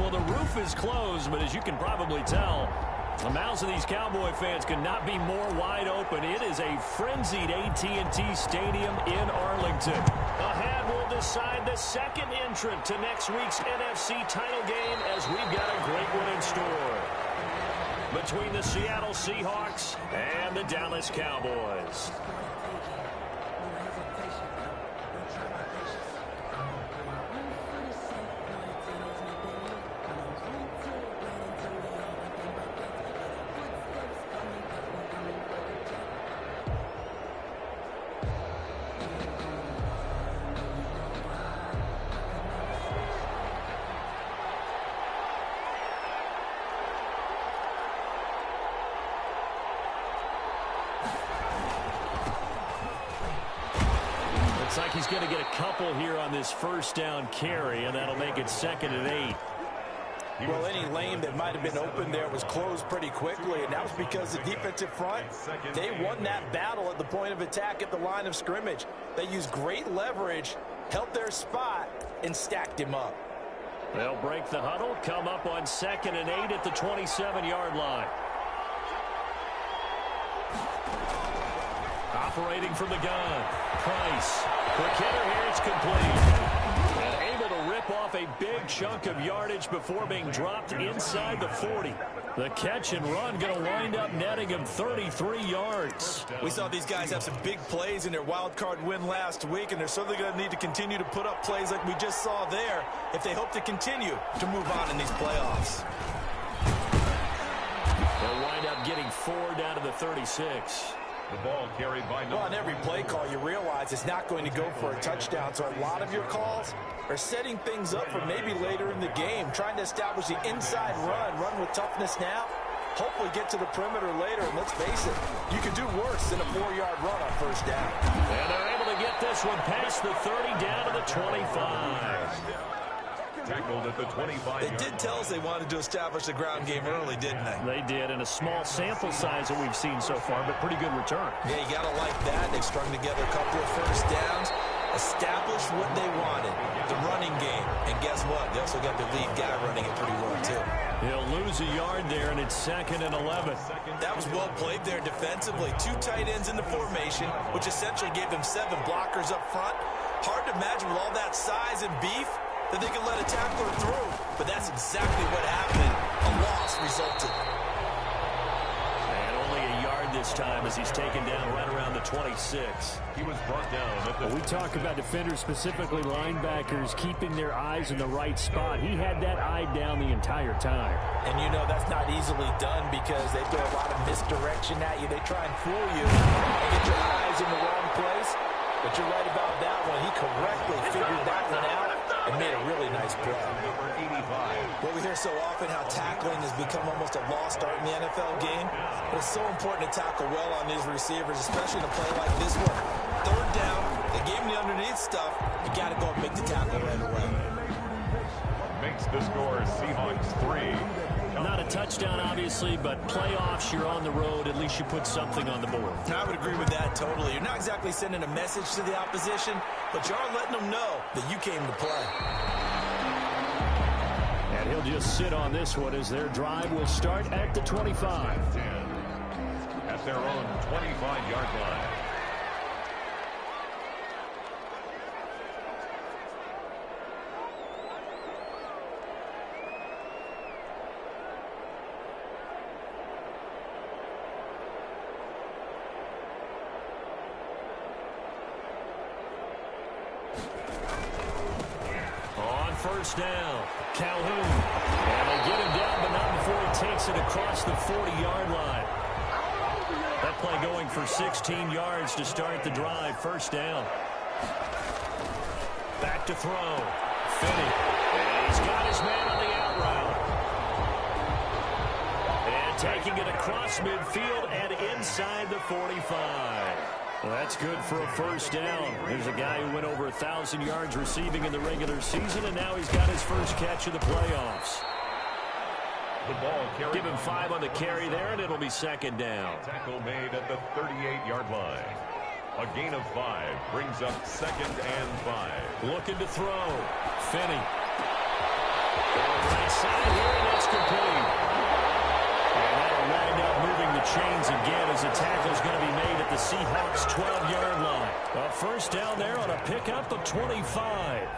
Well, the roof is closed, but as you can probably tell, the mouths of these Cowboy fans could not be more wide open. It is a frenzied AT&T Stadium in Arlington. A hand will decide the second entrant to next week's NFC title game, as we've got a great one in store between the Seattle Seahawks and the Dallas Cowboys. Looks like he's going to get a couple here on this first down carry, and that'll make it 2nd and 8. Well, any lane that might have been open there was closed pretty quickly, and that was because the defensive front, they won that battle at the point of attack at the line of scrimmage. They used great leverage, held their spot, and stacked him up. They'll break the huddle, come up on 2nd and 8 at the 27-yard line. Operating from the gun, Price. Quick hitter here, it's complete. And able to rip off a big chunk of yardage before being dropped inside the 40. The catch and run going to wind up netting him 33 yards. We saw these guys have some big plays in their wild card win last week, and they're certainly going to need to continue to put up plays like we just saw there if they hope to continue to move on in these playoffs. They'll wind up getting 4 down to the 36. The ball carried by on every play call, you realize it's not going to go for a touchdown. So a lot of your calls are setting things up for maybe later in the game, trying to establish the inside run with toughness now. Hopefully get to the perimeter later. And let's face it, you could do worse than a 4-yard run on first down. And they're able to get this one past the 30 down to the 25. Tackled at the 25. They did tell us they wanted to establish the ground game early, didn't they? They did, in a small sample size that we've seen so far, but pretty good return. Yeah, you got to like that. They've strung together a couple of first downs, established what they wanted, the running game. And guess what? They also got the lead guy running it pretty well, too. He'll lose a yard there, and it's 2nd and 11. That was well played there defensively. 2 tight ends in the formation, which essentially gave them 7 blockers up front. Hard to imagine with all that size and beef that they can let a tackler through. But that's exactly what happened. A loss resulted. And only a yard this time as he's taken down right around the 26. He was brought down at the... We talk about defenders, specifically linebackers, keeping their eyes in the right spot. He had that eye down the entire time. And you know that's not easily done because they throw a lot of misdirection at you. They try and fool you and get your eyes in the wrong place. But you're right about that one. He correctly figured that one out and made a really nice play. Number 85. Well, we hear so often how tackling has become almost a lost art in the NFL game. But it's so important to tackle well on these receivers, especially in a play like this one. 3rd down, they gave him the underneath stuff. You got to go and make the tackle right away. Makes the score Seahawks 3. Not a touchdown, obviously, but playoffs, you're on the road. At least you put something on the board. I would agree with that totally. You're not exactly sending a message to the opposition, but you are letting them know that you came to play. And he'll just sit on this one as their drive will start at the 25. At their own 25-yard line. First down, Calhoun. And they get him down, but not before he takes it across the 40-yard line. That play going for 16 yards to start the drive. First down. Back to throw. Finney. And he's got his man on the out route. And taking it across midfield and inside the 45. Well, that's good for a first down. There's a guy who went over 1,000 yards receiving in the regular season, and now he's got his first catch of the playoffs. The ball carried. Give him 5 on the carry there, and it'll be 2nd down. Tackle made at the 38-yard line. A gain of 5 brings up 2nd and 5. Looking to throw. Finney. Right inside here, and it's complete. And that'll wind up moving the chains again as the tackle's going to be made at the Seahawks' 12-yard line. A first down there on a pickup of 25.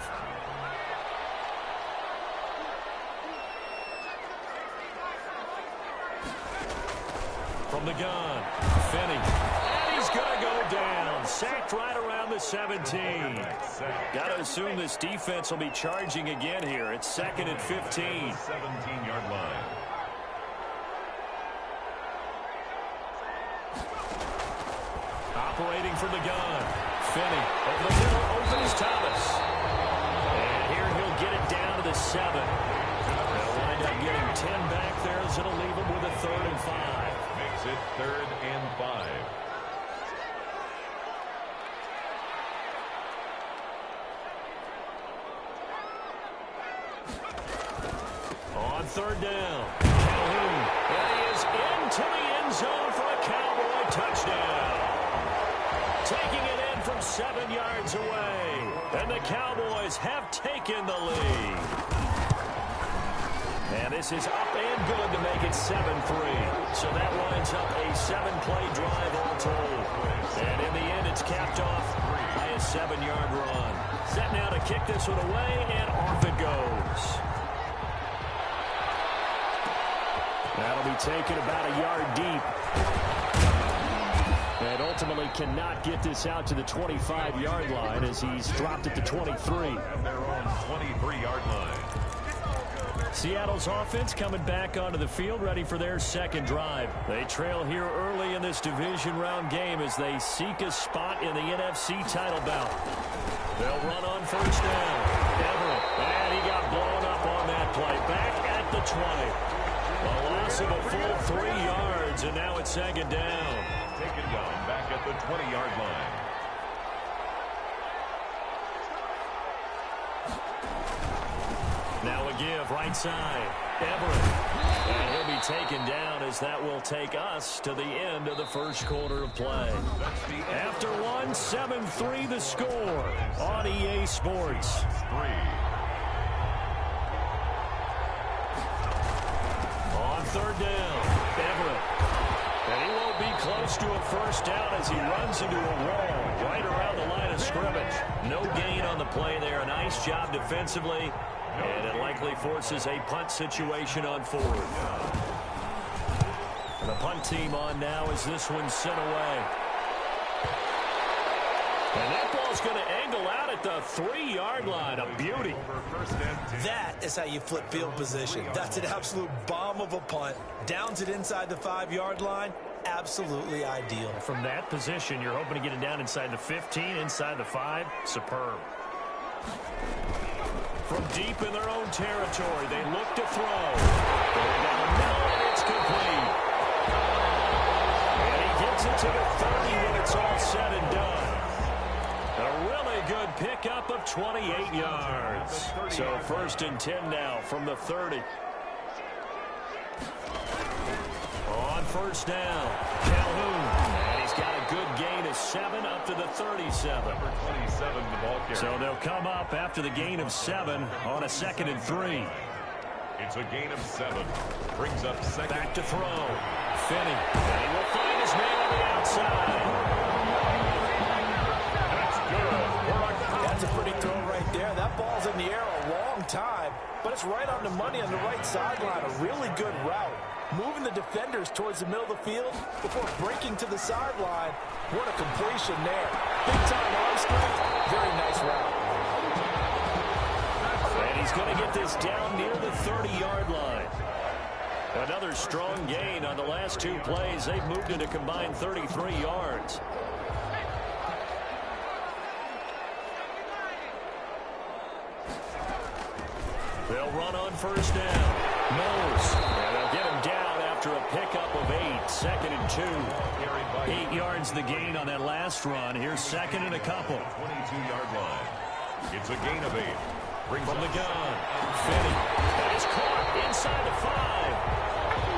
From the gun, Finney. And he's going to go down. Sacked right around the 17. Got to assume this defense will be charging again here. It's 2nd and 15. 17-yard line. Operating from the gun. Finney over the middle, opens Thomas. And here he'll get it down to the 7. They'll wind up getting 10 back there as it'll leave him with a 3rd and 5. Makes it 3rd and 5. On 3rd down, Calhoun. And he is into the end zone for a Cowboy touchdown. Taking it in from 7 yards away. And the Cowboys have taken the lead. And this is up and good to make it 7-3. So that winds up a 7-play drive all told. And in the end, it's capped off by a 7-yard run. Set now to kick this one away, and off it goes. That'll be taken about a yard deep. And ultimately cannot get this out to the 25-yard line as he's dropped at the 23. And their own 23-yard line. Seattle's offense coming back onto the field, ready for their second drive. They trail here early in this division round game as they seek a spot in the NFC title bout. They'll run on first down. Everett, and he got blown up on that play. Back at the 20. A loss of a full 3 yards, and now it's 2nd down. Taken down back at the 20-yard line. Now a give, right side, Everett. And he'll be taken down as that will take us to the end of the first quarter of play. After one, 7-3 the score on EA Sports. 3. On 3rd down, Everett. And he won't be close to a first down as he runs into a wall right around the line of scrimmage. No gain on the play there. A nice job defensively. And it likely forces a punt situation on 4th. The punt team on now as this one's sent away. And that ball's going to angle out at the 3-yard line. A beauty. That is how you flip field position. That's an absolute bomb of a punt. Downs it inside the 5-yard line. Absolutely ideal. From that position, you're hoping to get it down inside the 15, inside the 5. Superb. From deep in their own territory, they look to throw. Going down the middle, and it's complete. And he gets it to the 30 when it's all said and done. A really good pickup of 28 yards. So 1st and 10 now from the 30. On first down, Calhoun. And he's got a good gain of 7 up to the 37. Number 27, the ball carrier. So they'll come up after the gain of 7 on a 2nd and 3. It's a gain of 7. Brings up 2nd. Back to throw. Finney. And he will find his man on the outside. That's good. That's a pretty throw right there. That ball's in the air a long time, but it's right on the money on the right sideline. A really good route. Moving the defenders towards the middle of the field before breaking to the sideline. What a completion there. Big-time arm strength. Very nice route. And he's going to get this down near the 30-yard line. Another strong gain on the last 2 plays. They've moved it a combined 33 yards. They'll run on first down. Knowles. And they'll get him down after a pickup of 8. 2nd and 2. 8 yards the gain on that last run. Here's 2nd and a couple. 22-yard line. It's a gain of 8. Brings From up the gun, Finney. That is caught inside the 5.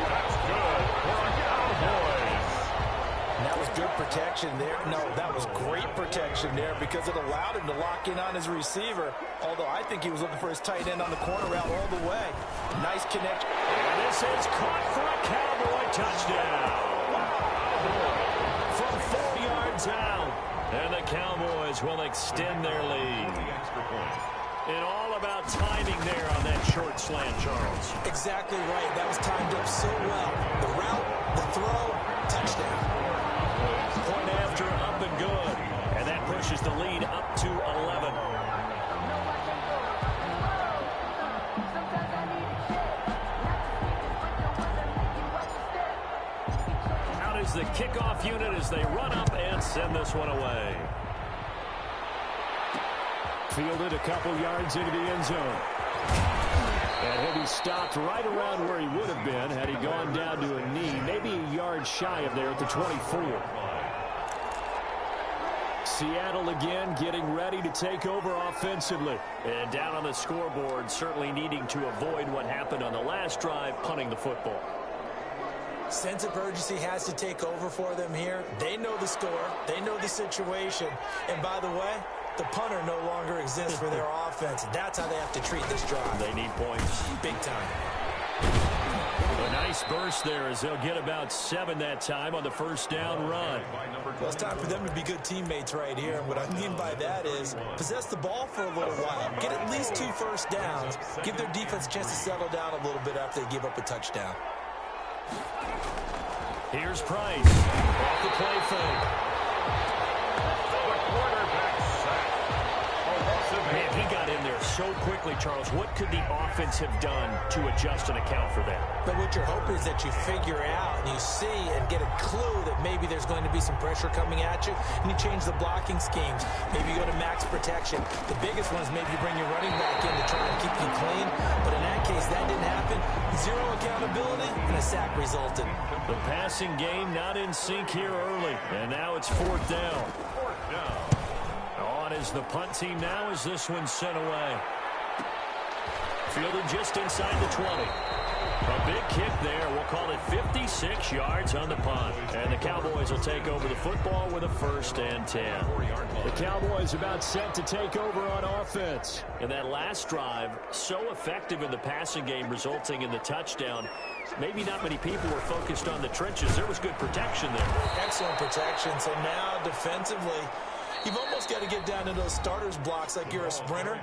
That's good for a Cowboys. And that was good protection there. No, that was great protection there because it allowed him to lock in on his receiver. Although I think he was looking for his tight end on the corner route all the way. Nice connection. And this is caught for a Cowboy touchdown. From 4 yards out. And the Cowboys will extend their lead. And all about timing there on that short slant, Charles. Exactly right. That was timed up so well. The route, the throw, touchdown. Point after, up and good. And that pushes the lead up to 11. Out is the kickoff unit as they run up and send this one away. Fielded a couple yards into the end zone. And he'll be stopped right around where he would have been had he gone down to a knee, maybe a yard shy of there at the 24. Seattle again getting ready to take over offensively. And down on the scoreboard, certainly needing to avoid what happened on the last drive, punting the football. Sense of urgency has to take over for them here. They know the score. They know the situation. And by the way, the punter no longer exists for their offense. That's how they have to treat this drive. They need points. Big time. A nice burst there as they'll get about 7 that time on the first down run. Well, it's time for them to be good teammates right here. And what I mean by that is possess the ball for a little while. Get at least 2 first downs. Give their defense a chance to settle down a little bit after they give up a touchdown. Here's Price. Off the play fake. Man, he got in there so quickly, Charles. What could the offense have done to adjust and account for that? But what you're hoping is that you figure out and you see and get a clue that maybe there's going to be some pressure coming at you, and you change the blocking schemes. Maybe you go to max protection. The biggest one is maybe you bring your running back in to try and keep you clean. But in that case, that didn't happen. 0 accountability, and a sack resulted. The passing game not in sync here early, and now it's 4th down. On is the punt team now as this one's sent away. Fielded just inside the 20. A big kick there. We'll call it 56 yards on the punt. And the Cowboys will take over the football with a 1st and 10. The Cowboys about set to take over on offense. And that last drive, so effective in the passing game, resulting in the touchdown. Maybe not many people were focused on the trenches. There was good protection there. Excellent protection. So now defensively, you've almost got to get down to those starters blocks like you're a sprinter.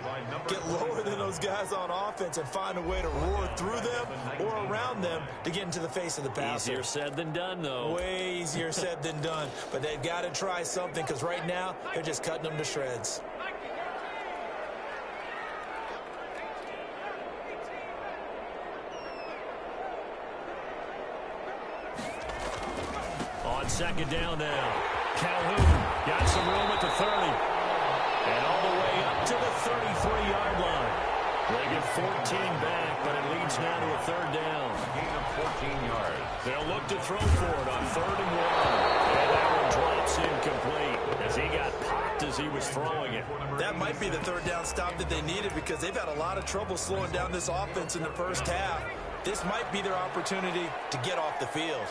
Get lower than those guys on offense and find a way to roar through them or around them to get into the face of the passer. Easier said than done, though. Way easier said than done. But they've got to try something because right now they're just cutting them to shreds. On 2nd down now. Calhoun got some room at the 30. And all the way up to the 33-yard line. They get 14 back, but it leads now to a 3rd down. Gain of 14 yards. They'll look to throw for it on 3rd and 1. And that one drops incomplete as he got popped as he was throwing it. That might be the 3rd down stop that they needed because they've had a lot of trouble slowing down this offense in the first half. This might be their opportunity to get off the field.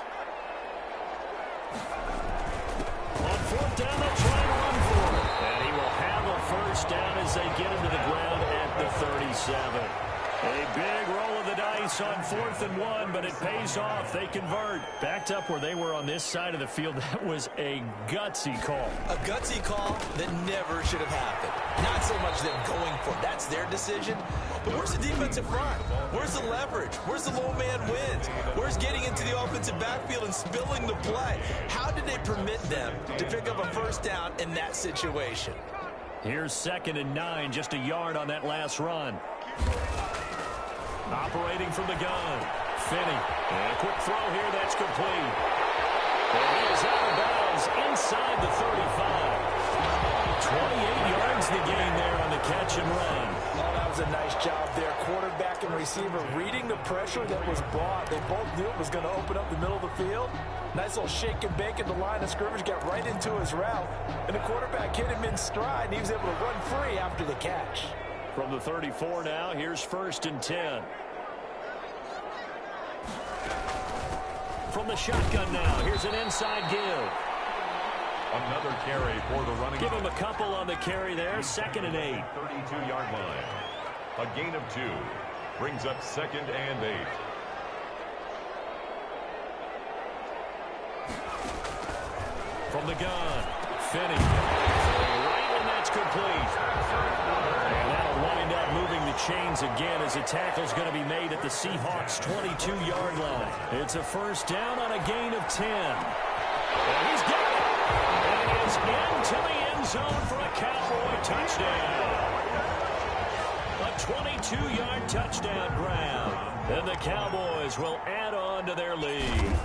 On 4th down, they'll try and run for it. And he will have a 1st down as they get him to the ground at the 37. A big roll of the dice on 4th and 1, but it pays off. They convert. Backed up where they were on this side of the field. That was a gutsy call. A gutsy call that never should have happened. Not so much them going for it. That's their decision. But where's the defensive front? Where's the leverage? Where's the low man wins? Where's getting into the offensive backfield and spilling the play? How did they permit them to pick up a 1st down in that situation? Here's 2nd and 9, just a yard on that last run. Operating from the gun. Finney. And a quick throw here, that's complete. And he is out of bounds inside the 35. 28 yards the gain there on the catch and run. Oh, that was a nice job there. Quarterback and receiver reading the pressure that was brought. They both knew it was going to open up the middle of the field. Nice little shake and bake at the line of scrimmage, got right into his route. And the quarterback hit him in stride, and he was able to run free after the catch. From the 34 now, here's 1st and 10. From the shotgun now, here's an inside give. Another carry for the running. Give him a couple on the carry there. 2nd and 8. 32-yard line. A gain of 2. Brings up 2nd and 8. From the gun, Finney. Right, and that's complete. And that'll wind up moving the chains again as a tackle's going to be made at the Seahawks' 22-yard line. It's a first down on a gain of 10. And he's got it. And it's into the end zone for a Cowboy touchdown. A 22-yard touchdown grab. And the Cowboys will add on to their lead.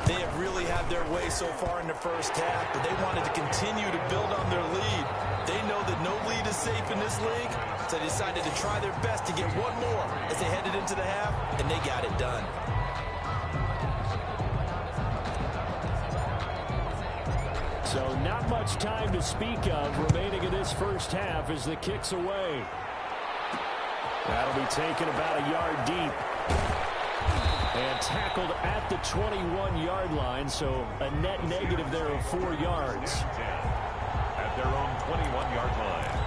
They have really had their way so far in the first half, but they wanted to continue to build on their lead. They know that no lead is safe in this league, so they decided to try their best to get one more as they headed into the half, and they got it done. So not much time to speak of remaining in this first half as the kick's away. That'll be taken about a yard deep. And tackled at the 21-yard line, so a net negative there of 4 yards. At their own 21-yard line.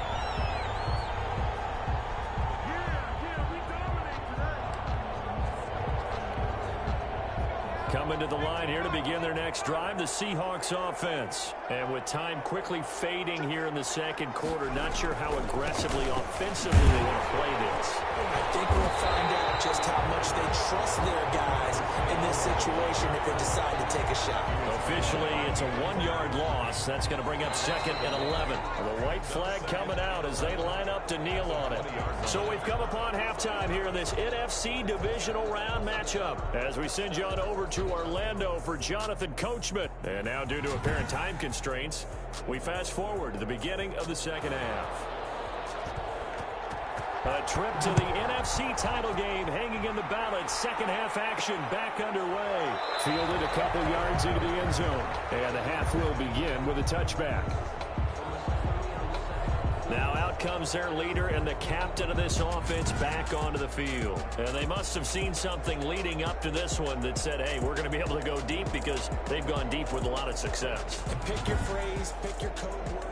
Coming to the line here to begin their next drive, the Seahawks offense. And with time quickly fading here in the second quarter, not sure how aggressively, offensively they want to play this. I think we'll find out just how much they trust their guys in this situation if they decide to take a shot. Officially, it's a 1-yard loss. That's going to bring up 2nd and 11. The white flag coming out as they line up to kneel on it. So we've come upon halftime here in this NFC divisional round matchup. As we send you on over to Orlando for Jonathan Coachman. And now, due to apparent time constraints, we fast forward to the beginning of the second half. A trip to the NFC title game hanging in the balance. Second half action back underway. Fielded a couple yards into the end zone. And the half will begin with a touchback. Now out comes their leader and the captain of this offense back onto the field. And they must have seen something leading up to this one that said, hey, we're going to be able to go deep, because they've gone deep with a lot of success. And pick your phrase, pick your code word.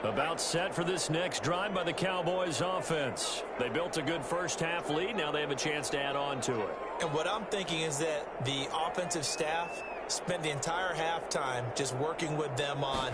About set for this next drive by the Cowboys offense. They built a good first half lead. Now they have a chance to add on to it. And what I'm thinking is that the offensive staff spent the entire halftime just working with them on,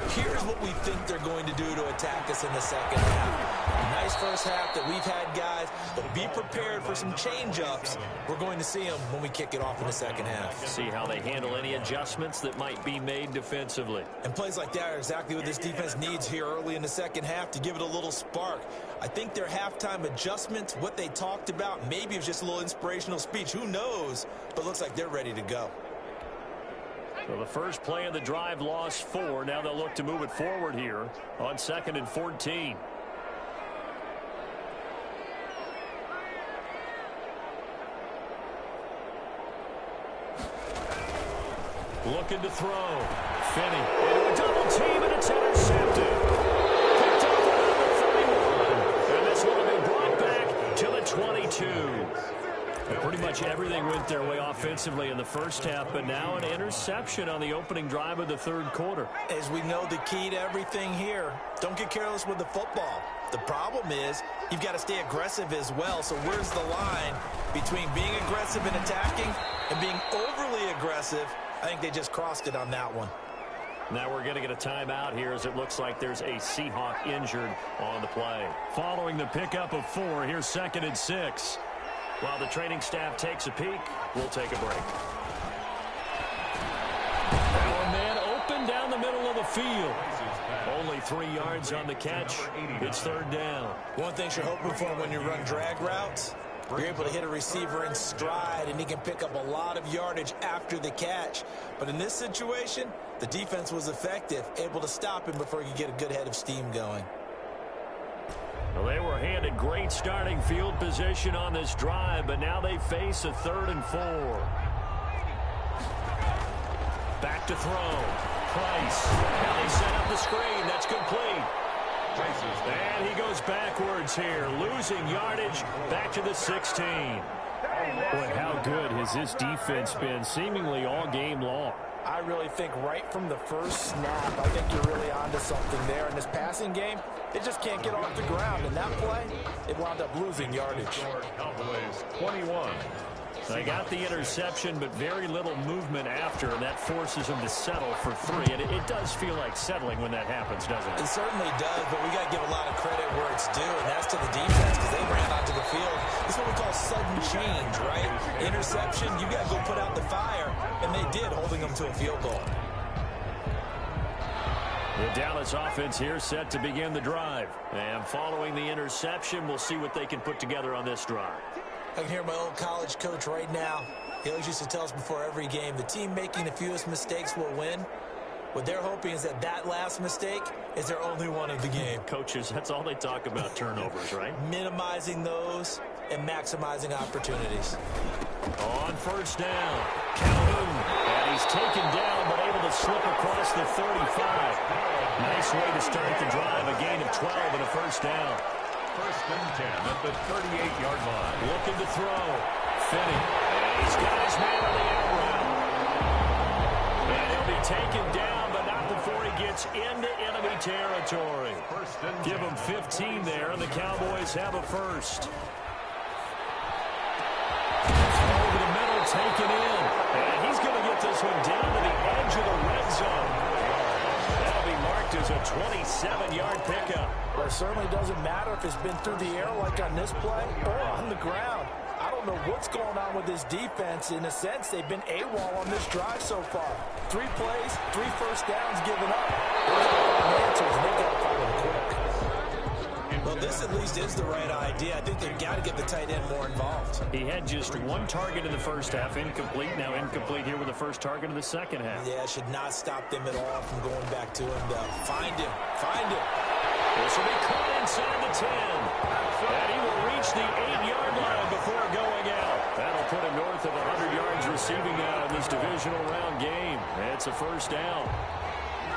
here's what we think they're going to do to attack us in the second half. Nice first half that we've had, guys, but be prepared for some change-ups. We're going to see them when we kick it off in the second half. See how they handle any adjustments that might be made defensively. And plays like that are exactly what this defense needs here early in the second half to give it a little spark. I think their halftime adjustments, what they talked about, maybe it was just a little inspirational speech. Who knows? But looks like they're ready to go. So the first play of the drive lost 4. Now they'll look to move it forward here on 2nd and 14. Looking to throw. Finney into a double team, and it's intercepted. Picked off around the 31. And this one will be brought back to the 22. And pretty much everything went their way offensively in the first half, but now an interception on the opening drive of the third quarter. As we know, the key to everything here, don't get careless with the football. The problem is you've got to stay aggressive as well. So where's the line between being aggressive and attacking and being overly aggressive? I think they just crossed it on that one. Now we're going to get a timeout here as it looks like there's a Seahawk injured on the play. Following the pickup of 4, here's 2nd and 6. While the training staff takes a peek, we'll take a break. Now a man open down the middle of the field. Only 3 yards on the catch. It's 3rd down. One thing you're hoping for when you run drag routes, you're able to hit a receiver in stride, and he can pick up a lot of yardage after the catch. But in this situation, the defense was effective, able to stop him before he could get a good head of steam going. Well, they were handed great starting field position on this drive, but now they face a 3rd and 4. Back to throw. Price. Now they set up the screen. That's complete. And he goes backwards here, losing yardage back to the 16. Boy, how good has this defense been seemingly all game long? I really think right from the first snap, I think you're really onto something there. In this passing game, it just can't get off the ground. In that play, it wound up losing yardage. Cowboys 21. They got the interception, but very little movement after, and that forces them to settle for 3. And it does feel like settling when that happens, doesn't it? It certainly does, but we got to give a lot of credit where it's due, and that's to the defense because they ran onto the field. This is what we call sudden change, right? Interception, you got to go put out the fire, and they did, holding them to a field goal. The Dallas offense here set to begin the drive. And following the interception, we'll see what they can put together on this drive. I can hear my old college coach right now. He always used to tell us before every game, the team making the fewest mistakes will win. What they're hoping is that last mistake is their only one of the game. Coaches, that's all they talk about, turnovers, right? Minimizing those and maximizing opportunities. On first down, Calhoun. And he's taken down, but able to slip across the 35. Nice way to start the drive, a gain of 12 and a first down. First and 10 at the 38-yard line. Looking to throw. Finney. And he's got his man on the out route. And he'll be taken down, but not before he gets into enemy territory. Give him 15 there, and the Cowboys have a first. Over the middle, taken in. And he's going to get this one down to the edge of the red zone. That'll be marked as a 27-yard pickup. Well, it certainly doesn't matter if it's been through the air like on this play or on the ground. I don't know what's going on with this defense. In a sense, they've been AWOL on this drive so far. 3 plays, 3 first downs given up. They've got to find answers, and they've got to find them quick. Well, this at least is the right idea. I think they've got to get the tight end more involved. He had just 1 target in the first half, incomplete. Now incomplete here with the first target in the second half. Yeah, it should not stop them at all from going back to him. Find him. Find him. This will be caught inside the 10. And he will reach the 8-yard line before going out. That'll put him north of 100 yards receiving now in this divisional round game. It's a first down.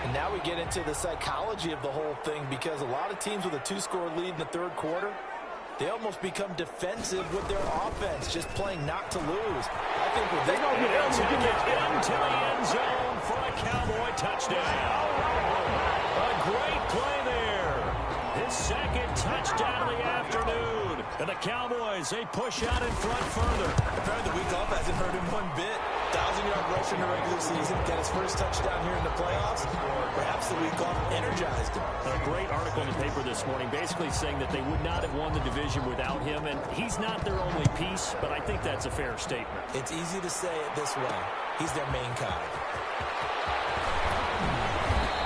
And now we get into the psychology of the whole thing because a lot of teams with a 2-score lead in the third quarter, they almost become defensive with their offense, just playing not to lose. I think with this, they'll take it into the end zone for a Cowboy touchdown. A great play there. His second touchdown of the afternoon. And the Cowboys, they push out in front further. Apparently the week off hasn't hurt him one bit. 1,000-yard rush in the regular season. Got his first touchdown here in the playoffs. Perhaps the week off energized him. A great article in the paper this morning basically saying that they would not have won the division without him. And he's not their only piece, but I think that's a fair statement. It's easy to say it this way. He's their main guy.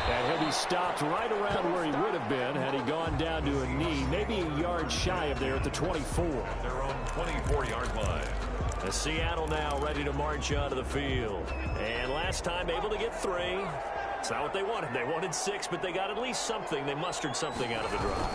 And he'll be stopped right around where he would have been had he gone down to a knee, maybe a yard shy of there at the 24. Their own 24-yard line. The Seattle now ready to march onto the field. And last time able to get 3. It's not what they wanted. They wanted 6, but they got at least something. They mustered something out of the drive.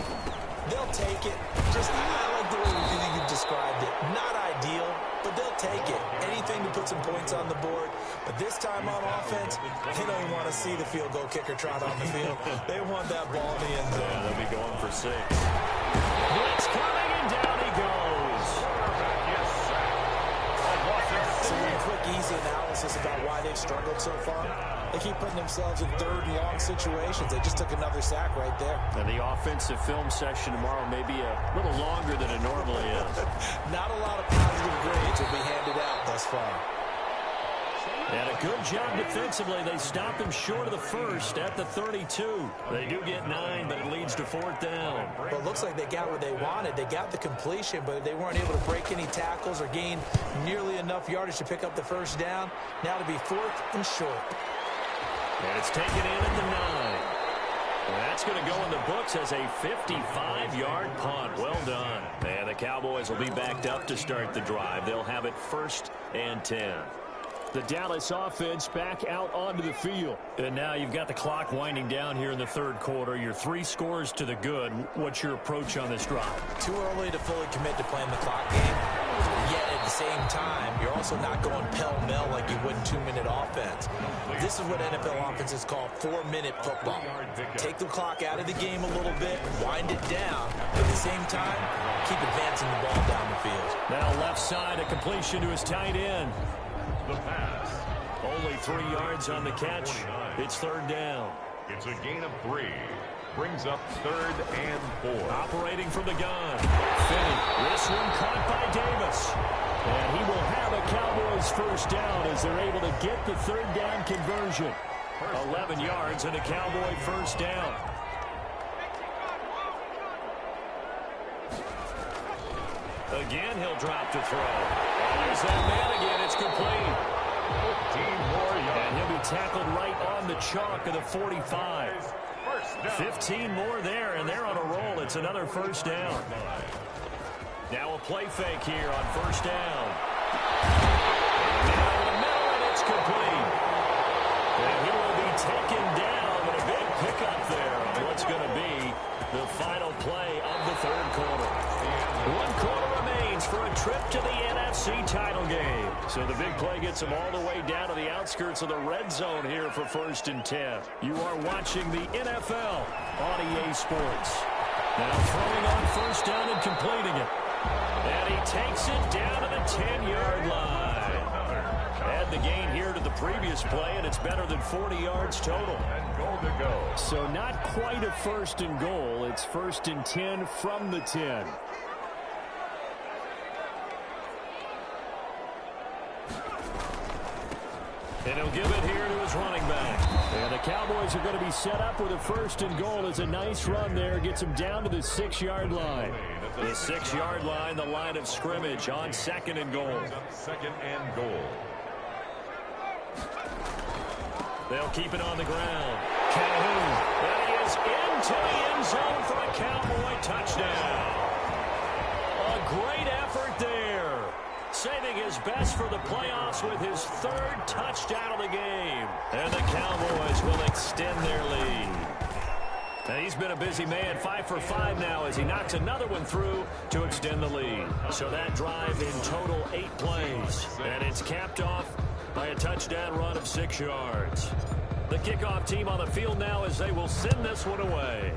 They'll take it. Just, I like the way you described it. Not ideal, but they'll take it. Anything to put some points on the board. But this time on offense, they don't want to see the field goal kicker trot on the field. They want that ball in the end zone. Yeah, they'll be going for 6. Blitz coming, and down he goes. So one quick, easy analysis about why they've struggled so far. They keep putting themselves in third and long situations. They just took another sack right there. And the offensive film session tomorrow may be a little longer than it normally is. Not a lot of positive grades will be handed out thus far. And a good job defensively. They stopped him short of the first at the 32. They do get 9, but it leads to 4th down. Well, it looks like they got what they wanted. They got the completion, but they weren't able to break any tackles or gain nearly enough yardage to pick up the first down. Now to be 4th and short. And it's taken in at the 9. And that's going to go in the books as a 55-yard punt. Well done. And the Cowboys will be backed up to start the drive. They'll have it 1st and 10. The Dallas offense back out onto the field. And now you've got the clock winding down here in the third quarter. Your 3 scores to the good. What's your approach on this drive? Too early to fully commit to playing the clock game. Yet at the same time, you're also not going pell-mell like you would in 2-minute offense. This is what NFL offenses call 4-minute football. Take the clock out of the game a little bit, wind it down, but at the same time, keep advancing the ball down the field. Now left side, a completion to his tight end. The pass. Only 3 yards on the catch. It's third down. It's a gain of 3. Brings up 3rd and 4. Operating from the gun. Finney. This one caught by Davis. And he will have a Cowboys first down as they're able to get the third down conversion. 11 yards and a Cowboy first down. Again, he'll drop to throw. And there's that man again. It's complete. 15 more yards. And he'll be tackled right on the chalk of the 45. 15 more there, and they're on a roll. It's another first down. Now a play fake here on first down. And down the middle, and it's complete. And he will be taken down, and a big pickup there on what's going to be the final play of the third quarter. 1 quarter remains for a trip to the NFC title game. So the big play gets them all the way down to the outskirts of the red zone here for 1st and 10. You are watching the NFL on EA Sports. Now throwing on first down and completing it. And he takes it down to the 10-yard line. Add the gain here to the previous play, and it's better than 40 yards total. And goal to go. So not quite a 1st and goal. It's 1st and 10 from the 10. And he'll give it here to his running back. And the Cowboys are going to be set up with a 1st and goal. As a nice run there gets him down to the 6-yard line. The 6-yard line, the line of scrimmage on 2nd and goal. 2nd and goal. They'll keep it on the ground. Calhoun. And he is into the end zone for a Cowboy touchdown. A great effort there. Saving his best for the playoffs with his 3rd touchdown of the game. And the Cowboys will extend their lead. And he's been a busy man, 5 for 5 now as he knocks another one through to extend the lead. So that drive in total 8 plays. And it's capped off by a touchdown run of 6 yards. The kickoff team on the field now as they will send this one away.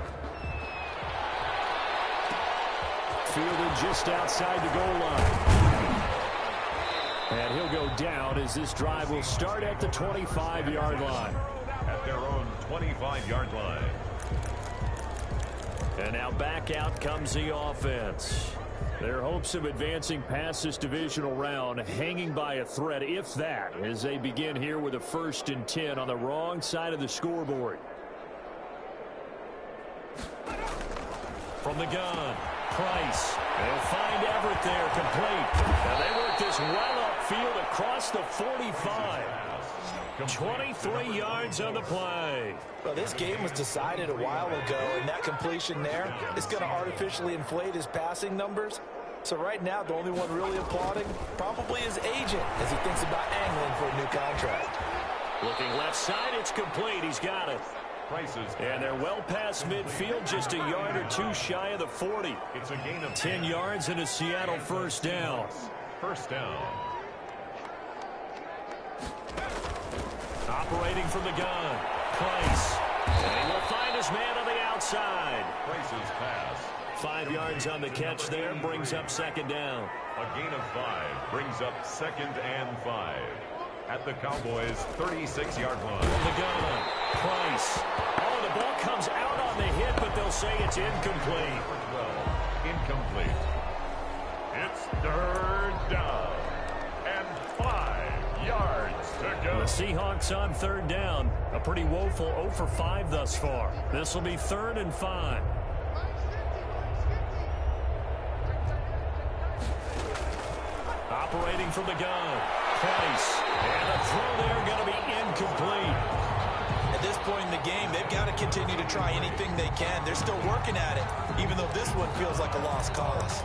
Fielded just outside the goal line. And he'll go down as this drive will start at the 25-yard line. At their own 25-yard line. And now back out comes the offense. Their hopes of advancing past this divisional round hanging by a thread, if that, as they begin here with a 1st and 10 on the wrong side of the scoreboard. From the gun, Price. They'll find Everett there, complete. Now they work this well upfield across the 45. 23 yards on the play. Well, this game was decided a while ago, and that completion there is going to artificially inflate his passing numbers. So right now, the only one really applauding probably his agent as he thinks about angling for a new contract. Looking left side, it's complete. He's got it. And they're well past midfield, just a yard or 2 shy of the 40. It's a gain of 10 yards and a Seattle first down. First down. Operating from the gun, Price. And he will find his man on the outside. Price's pass. 5 yards on the catch there, brings up 2nd down. A gain of 5 brings up 2nd and 5. At the Cowboys' 36-yard line. From the gun, Price. Oh, the ball comes out on the hit, but they'll say it's incomplete. 12, incomplete. It's 3rd down and 5 yards to go. The Seahawks on 3rd down. A pretty woeful 0 for 5 thus far. This will be 3rd and 5. Operating from the gun, Price. And the throw there going to be incomplete. At this point in the game, they've got to continue to try anything they can. They're still working at it, even though this one feels like a lost cause.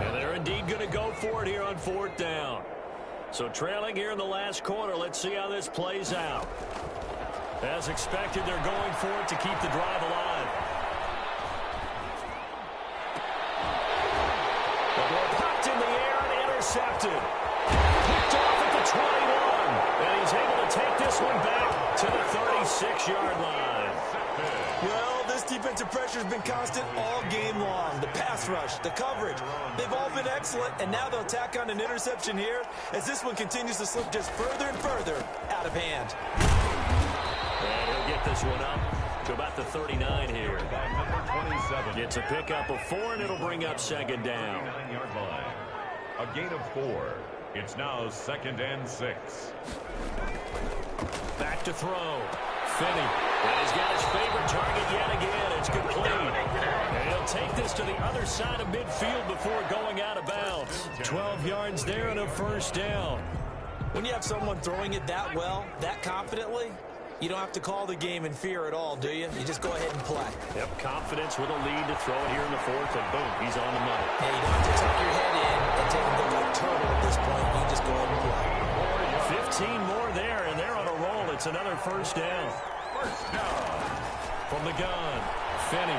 And they're indeed going to go for it here on 4th down. So trailing here in the last quarter. Let's see how this plays out. As expected, they're going for it to keep the drive alive. The ball popped in the air and intercepted. Picked off at the 21. And he's able to take this one back to the 36-yard line. Well, this defensive pressure has been constant all game long. The pass rush, the coverage, they've all been excellent, and now they'll tack on an interception here as this one continues to slip just further and further out of hand. And he'll get this one up to about the 39 here. Number 27. It's a pickup of 4, and it'll bring up second down. 9-yard line. A gain of 4. It's now 2nd and 6. Back to throw. Finney. And he's got his favorite target yet again. It's complete. And he'll take this to the other side of midfield before going out of bounds. 12 yards there and a first down. When you have someone throwing it that well, that confidently, you don't have to call the game in fear at all, do you? You just go ahead and play. Yep, confidence with a lead to throw it here in the 4th, and boom, he's on the money. Yeah, you don't have to tuck your head in and take a look like turtle at this point. You just go ahead and play. 15 more there, and they're on a roll. It's another first down. First down. From the gun, Finney.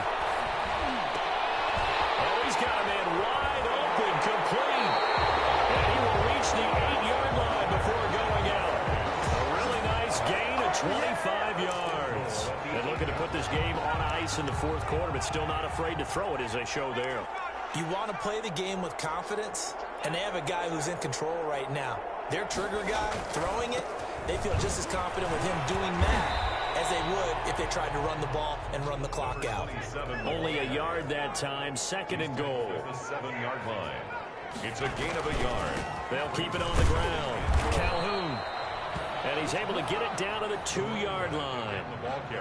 Oh, he's got a man wide open, complete. And he will reach the 8-yard line before going out. A really nice gain of 25 yards. And looking to put this game on ice in the 4th quarter, but still not afraid to throw it as they show there. You want to play the game with confidence, and they have a guy who's in control right now. Their trigger guy, throwing it, they feel just as confident with him doing that as they would if they tried to run the ball and run the clock out. Only a yard that time, 2nd and goal. The 7-yard line. It's a gain of a yard. They'll keep it on the ground. Calhoun. And he's able to get it down to the 2-yard line.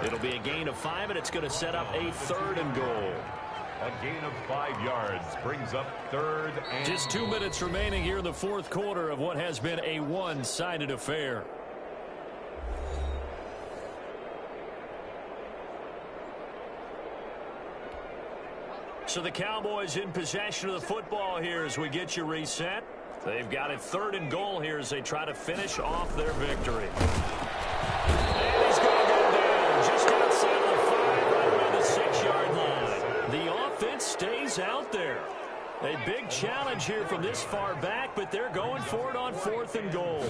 It'll be a gain of 5, and it's going to set up a 3rd and goal. A gain of 5 yards brings up 3rd and... Just 2 minutes remaining here in the 4th quarter of what has been a one-sided affair. So the Cowboys in possession of the football here as we get you reset. They've got it 3rd and goal here as they try to finish off their victory. And he's going to go down just outside of the 5, right around the 6-yard line. The offense stays out there. A big challenge here from this far back, but they're going for it on 4th and goal.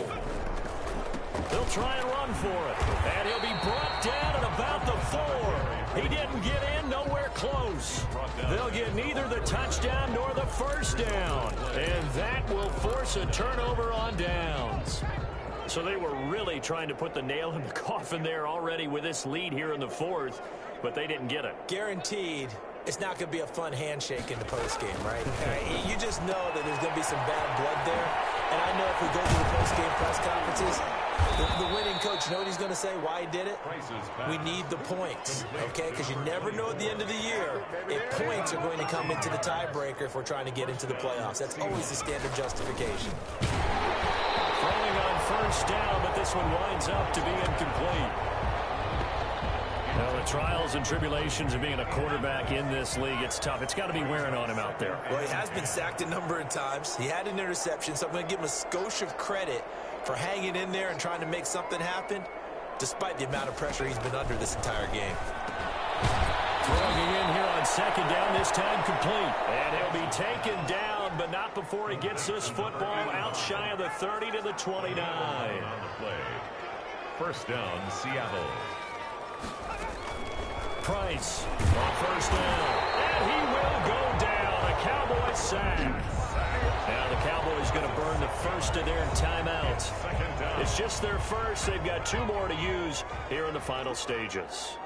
They'll try and run for it. And he'll be brought down at about the 4. He didn't get in, nowhere close. They'll get neither the touchdown nor the first down. And that will force a turnover on downs. So they were really trying to put the nail in the coffin there already with this lead here in the 4th, but they didn't get it. Guaranteed, it's not going to be a fun handshake in the postgame, right? You just know that there's going to be some bad blood there. And I know if we go to the postgame press conferences, the winning coach, you know what he's going to say, why he did it? We need the points, okay? Because you never know at the end of the year if points are going to come into the tiebreaker if we're trying to get into the playoffs. That's always the standard justification. Throwing on first down, but this one winds up to be incomplete. Well, the trials and tribulations of being a quarterback in this league, it's tough. It's got to be wearing on him out there. Well, he has been sacked a number of times. He had an interception, so I'm going to give him a skosh of credit for hanging in there and trying to make something happen, despite the amount of pressure he's been under this entire game. Throwing it in here on second down, this time complete. And he'll be taken down, but not before he gets this football out shy of the 30 to the 29. On the play. First down, Seattle. Price on first down. And he will go down. A Cowboy sack. Now the Cowboys going to burn the first of their timeouts. It's just their first. They've got 2 more to use here in the final stages.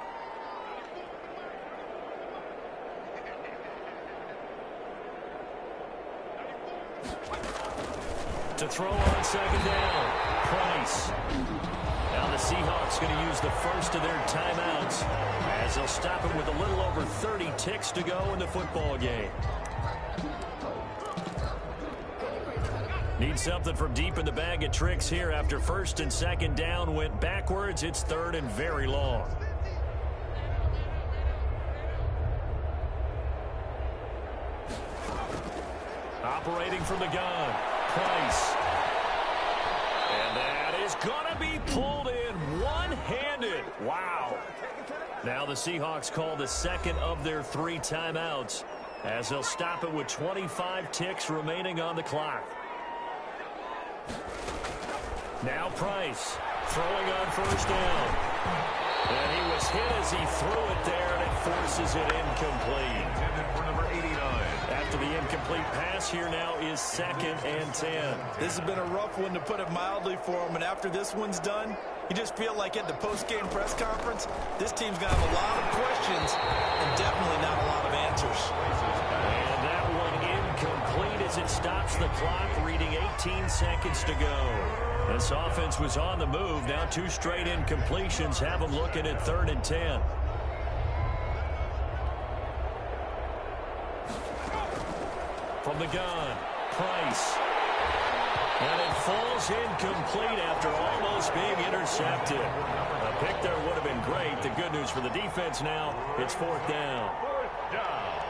To throw on second down, Price. Now the Seahawks going to use the first of their timeouts as they'll stop it with a little over 30 ticks to go in the football game. Need something from deep in the bag of tricks here after first and second down went backwards. It's 3rd and very long. Operating from the gun, Price. is going to be pulled in one-handed. Wow. Now the Seahawks call the second of their 3 timeouts as they'll stop it with 25 ticks remaining on the clock. Now Price throwing on first down. And he was hit as he threw it there, and it forces it incomplete. Intended for number 89. After the incomplete pass, here now is 2nd and 10. This has been a rough one, to put it mildly, for him. And after this one's done, you just feel like at the post-game press conference, this team's going to have a lot of questions and definitely not a lot of answers. And that one incomplete as it stops the clock, reading 18 seconds to go. This offense was on the move. Now 2 straight incompletions have them looking at 3rd and 10. From the gun, Price. And it falls incomplete after almost being intercepted. A pick there would have been great. The good news for the defense now, it's 4th down.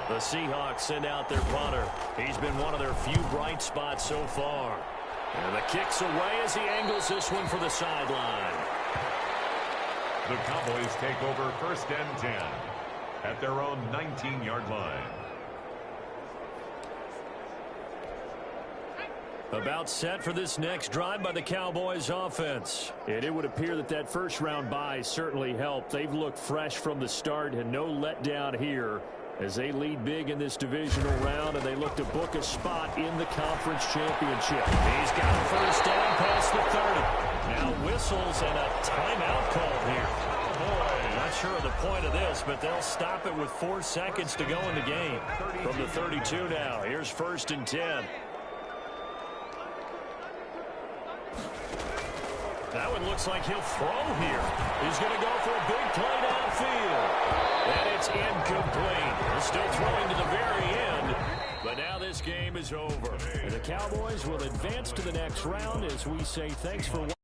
The Seahawks send out their punter. He's been one of their few bright spots so far. And the kick's away as he angles this one for the sideline. The Cowboys take over 1st and 10 at their own 19-yard line. About set for this next drive by the Cowboys offense. And it would appear that that first-round bye certainly helped. They've looked fresh from the start and no letdown here as they lead big in this divisional round, and they look to book a spot in the conference championship. He's got a first down past the 30. Now whistles and a timeout called here. Boy, not sure of the point of this, but they'll stop it with 4 seconds to go in the game. From the 32 now, here's 1st and 10. That one looks like he'll throw here. He's going to go for a big play downfield. And it's incomplete. He's still throwing to the very end. But now this game is over. And the Cowboys will advance to the next round as we say thanks for watching.